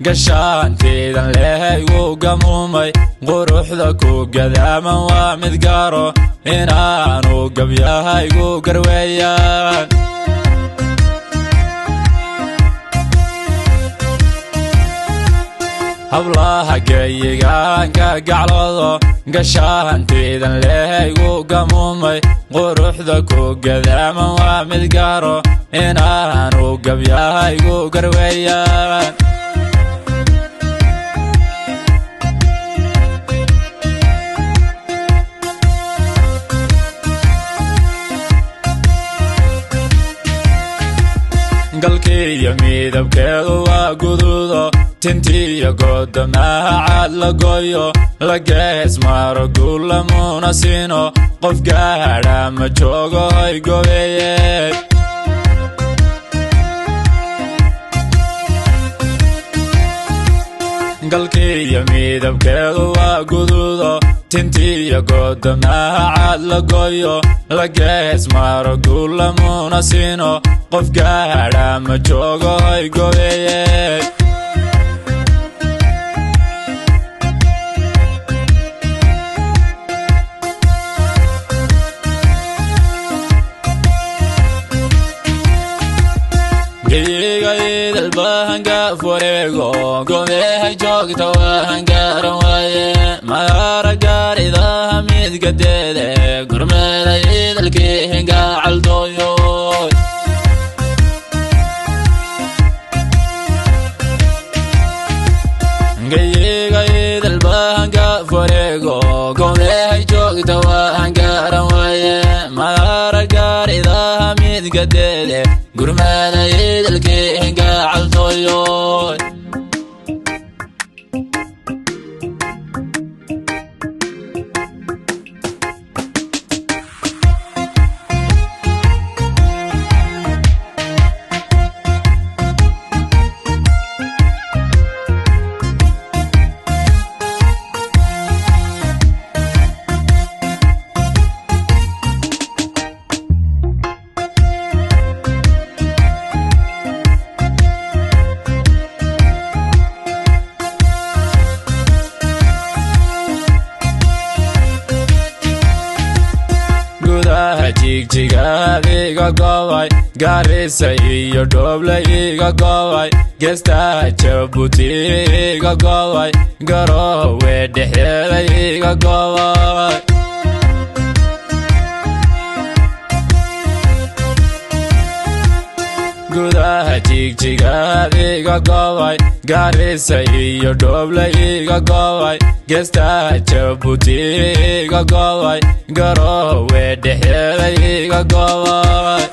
gashaanteedan leehaygu gamuumay quruxda ku gadaaman waa mid gaaro inaanu gabyahaygu garweeyaan hablaha geeyigaanka gacloodo gashaanteedan leehaygu gamuumay quruxda ku gadaaman waa mid gaaro inaanu gabyahaygu garweeyaan galkiiyo midabkeedu waa guduudo tintiyo goodamaha caad la gooyo la gees maro guulamuuna siino qof gaadha ma joogo hoy gobeeyey galkiiyo midabkeedu waa guduudo tintiyo goodamaha caad la gooyo la gees maro guulamuuna siino qof gaadha ma joogo hoy gobeeyey geeyigayidal bahanga fureego gobeehay joogta waahan gaaran waaye magaara gaaridaha midgadeede gurmeedayidalkii hingacaldooyo geeyigayidal bahanga fureego gobeehay joogta waahan gaaran waaye magaara gaaridaha midgadeede gurmeedayidalkii hingacaldooyo jigjigaadiga goobay Garissa iyo Dhoble iga goobay Geesta Jabuuti iga goobay Garowe dhexdeeda iga goobay gudaha jigjigaadiga goobay Garissa iyo Dhoble iga goobay Geesta Jabuuti iga goobay Garowe dhexdeeda iga goobay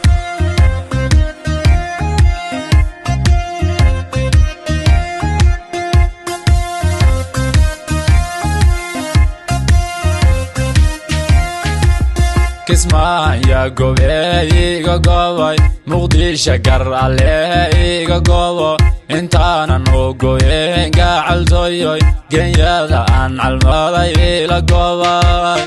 Kismaayo gobeey iga goobay Muqdisho Garale iga goobo intaanan u gooyen gacaldooyoy genyada aan calmaday ila goobay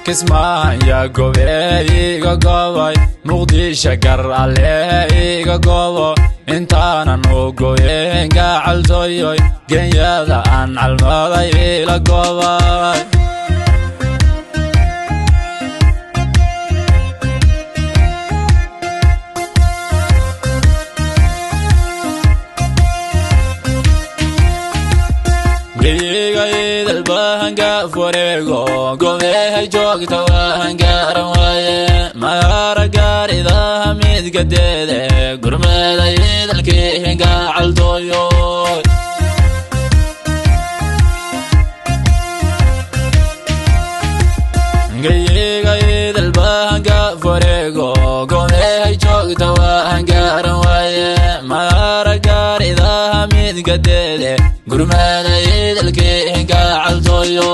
Kismaayo gobeey iga goobay Muqdisho Garale iga goobo intaanan u gooyen gacaldooyoy genyada aan calmaday ila goobay geeyigayidal bahanga fureego gobeehay joogta waahan gaaran waaye magaara gaaridaha midgadeede gurmeedayidalkii hingacaldooyo geeyigayidal bahanga fureego gobeehay joogta waahan gaaran waaye magaara gaaridaha midgadeede gurmeedayidalkii hingacaldooyo